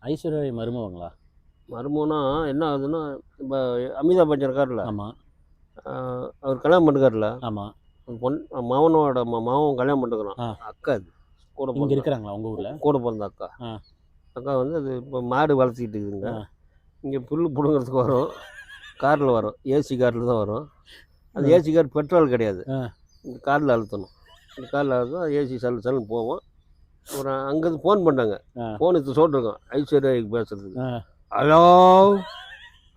ஐஸ்வர்யா மருமவங்களா? மருமகனா என்ன ஆகுதுன்னா, இப்போ அமிதாப் பச்சன் இருக்கார்ல, ஆமாம். அவர் கல்யாணம் பண்ணிருக்காருல, ஆமாம். மகனோட மாவன் கல்யாணம் பண்ணிருக்கிறான். ஆ. அக்கா அது கூட இங்கே பிறந்த இருக்கிறாங்களா உங்கள் ஊரில்? கூட பிறந்த அக்கா. ஆ. அக்கா வந்து அது இப்போ மாடு வளர்த்திக்கிட்டு இருக்குதுங்க. ஆ. இங்கே புல் பிடுங்கிறதுக்கு வரும், காரில் வரும், ஏசி காரில் தான் வரும். அது ஏசி கார் பெட்ரோல் கிடையாது, இந்த காரில் அழுத்தணும். இந்த காரில் அழுத்தம் ஏசி சல்லுன்னு போவோம். ஒரு அங்கேருந்து ஃபோன் பண்ணாங்க, ஃபோன் எடுத்து சொல்லிருக்கோம் ஐஸ்வர்யாவுக்கு பேசுறதுக்கு. ஹலோ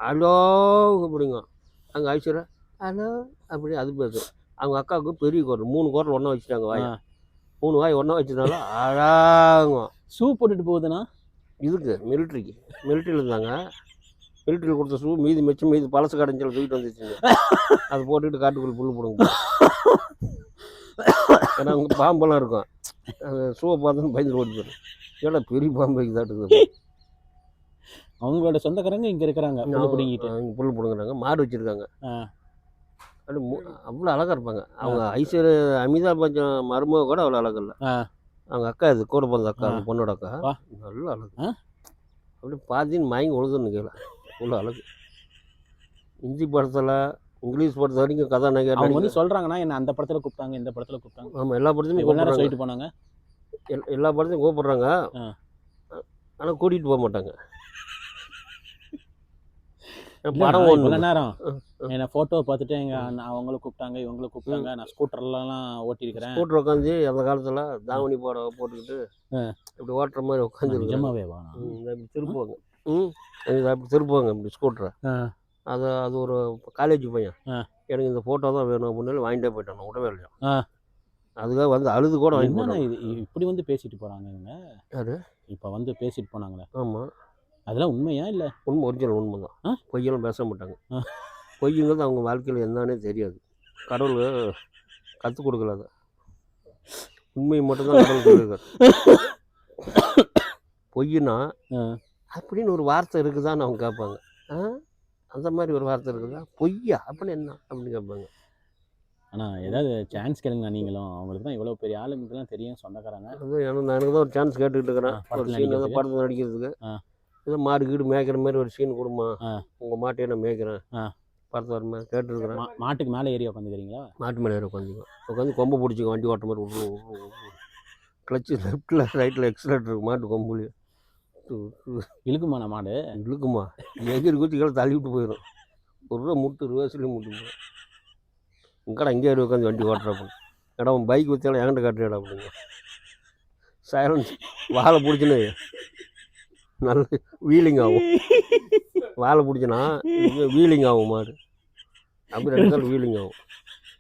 ஹலோ அப்படிங்க. அங்கே ஐஸ்வர்யா ஹலோ அப்படி அது பேசும். அவங்க அக்காவுக்கு பெரிய குரல், 3 குரல் ஒன்றா வச்சுட்டாங்க. வாய் 3 வாய் ஒன்றா வச்சுருந்தாலும் அழாங்க. ஷூ போட்டுட்டு போகுதுண்ணா? இதுக்கு மிலிட்ரியில் இருந்தாங்க. மிலிட்ரியில் கொடுத்த ஷூ மீதி பழசு கடைஞ்சல் தூக்கிட்டு வந்துச்சுங்க. அதை போட்டுக்கிட்டு காட்டுக்குள்ளே புல் போடுங்க. ஏன்னா அங்கே பாம்பெல்லாம் இருக்கும், அந்த ஷூவை பார்த்தோன்னு பயந்து ஓடி போயிடும். ஏன்னா பெரிய பாம்பு இதாட்டுக்குது. அவங்களோட சொந்தக்காரங்க இங்கே இருக்கிறாங்க, புல் பிடுங்குறாங்க, மாடு வச்சுருக்காங்க. அப்படி அவ்வளோ அழகாக இருப்பாங்க அவங்க. ஐஸ்வர்யா அமிதாப் பச்சன் மருமக கூட அவ்வளோ அழகு இல்லை. அவங்க அக்கா இது கூட பிறந்த அக்கா, அந்த பொண்ணோட அக்கா நல்ல அழகு. அப்படி பார்த்தீங்கன்னு மயங்கி ஒழுதுன்னு கேட்கல, அவ்வளோ அழகு. ஹிந்தி படத்தில் இங்கிலீஷ் படத்தை வரைக்கும் கதாநாயகர் அவங்க வந்து சொல்கிறாங்கன்னா என்ன அந்த படத்தில் கூப்பிட்டாங்க, இந்த படத்தில் கூப்பிட்டாங்க. ஆமாம், எல்லா படத்துலையும் சொல்லிட்டு போனாங்க. எல்லா படத்தையும் கூப்பிட்றாங்க, ஆனால் கூட்டிகிட்டு போக மாட்டாங்க. படம் இவ்வளோ நேரம் என்னை ஃபோட்டோவை பார்த்துட்டு அவங்கள கூப்பிட்டாங்க, இவங்கள கூப்பிட்டாங்க. நான் ஸ்கூட்டர்லாம் ஓட்டியிருக்கிறேன். ஸ்கூட்டர் உட்காந்து அந்த காலத்தில் தாவணி போட்டுக்கிட்டு இப்படி ஓட்டுற மாதிரி உட்காந்து நிஜமாவேவா இப்படி திருப்புவாங்க. அப்படி திருப்புவாங்க இப்படி ஸ்கூட்டரை. அது ஒரு காலேஜ் பையன் எனக்கு இந்த ஃபோட்டோ தான் வேணும் அப்படின்னு வாங்கிட்டே போயிட்டான், விடவே இல்லையா. அதுக்காக வந்து அழுது கூட வாங்கி போனாங்க. இப்படி வந்து பேசிட்டு போகிறாங்க இவங்க. யாரு இப்போ வந்து பேசிட்டு போனாங்களே? ஆமாம், அதெல்லாம் உண்மையா இல்லை? ஒரிஜினல் உண்மை தான். பொய்யெல்லாம் பேச மாட்டாங்க. பொய்யுங்கிறது அவங்க வாழ்க்கையில் என்னன்னே தெரியாது. கடவுள் கற்றுக் கொடுக்கல, அதை உண்மையை மட்டும்தான் கடவுள் சொல்லியிருக்காரு. பொய்யுன்னா அப்படின்னு ஒரு வார்த்தை இருக்குதான்னு அவங்க கேட்பாங்க. அந்த மாதிரி ஒரு வார்த்தை இருக்குதா, பொய்யா அப்படின்னு என்ன அப்படின்னு கேட்பாங்க. ஆனால் ஏதாவது சான்ஸ் கேளுங்க நீங்களும். அவங்களுக்கு தான் இவ்வளோ பெரிய ஆளுங்களுக்குலாம் தெரியும், சொந்தக்காரங்க. அதுவும் எனக்கு தான் ஒரு சான்ஸ் கேட்டுக்கிட்டு இருக்கிறேன், ஒரு சீன் தான் படத்தில் நடிக்கிறதுக்கு. ஏதோ மாடு கீடு மேய்க்கிற மாதிரி ஒரு சீன் கொடுமா, உங்கள் மாட்டையே நான் மேய்க்கிறேன் படத்தை வர மாதிரி கேட்டுருக்குறேன். மாட்டுக்கு மேலே ஏறி உட்காந்துக்கிறீங்களா? மாட்டு மேலே ஏறி உட்காந்து கொம்பை பிடிச்சிக்க, வண்டி ஓட்ட மாதிரி கிளச்சு லெஃப்ட்டில் ரைட்டில் எக்ஸலேட்டர் இருக்கு மாட்டு கொம்புலையும். இழுக்குமா நான் மாடு? இழுக்குமா, எகிரி குச்சி கீழே தள்ளி விட்டு போயிடும். ஒரு ரூபா முட்டு ரிவர்ஸ்லேயும் முட்டு போயிடும். இங்கடா இங்கே ஏறி உட்காந்து வண்டி ஓட்டுறப்ப ஏடா உன் பைக் வச்சாலும் என்கிட்ட காட்டுறா அப்படிங்க. சைலன்ஸ் வாழை பிடிச்சின்னு நல்ல வீலிங் ஆகும். வாழை பிடிச்சினா வீலிங் ஆகும் மாடு, அப்படி 2 நாள் வீலிங் ஆகும்.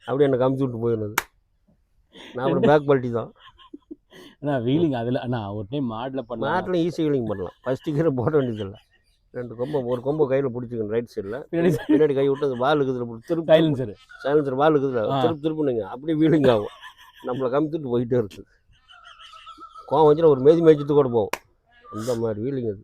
அப்படி என்னை கமிச்சு விட்டு போயிடுது. நான் அப்புறம் பேக் பல்ட்டி தான். அண்ணா வீலிங் அதில் அண்ணா ஒரு டைம் மாட்டில் ஈஸி வீலிங் பண்ணலாம். ஃபஸ்ட்டு கீரை போட வேண்டியதில்லை. 2 ஒரு கொம்பை கையில் பிடிச்சிக்கணும் ரைட் சைடில், பின்னாடி கை விட்டு அந்த வால் இருக்குதுல திருப்பி சைலன்சர் வால் இருக்குதுல திருப்புனுங்க, அப்படியே வீலிங் ஆகும். நம்மளை கமிச்சுட்டு போயிட்டே இருக்குது. கோவம் வச்சுன்னா ஒரு மேய்ச்சிட்டு கூட போவோம். அந்த மாதிரி வீலிங் அது.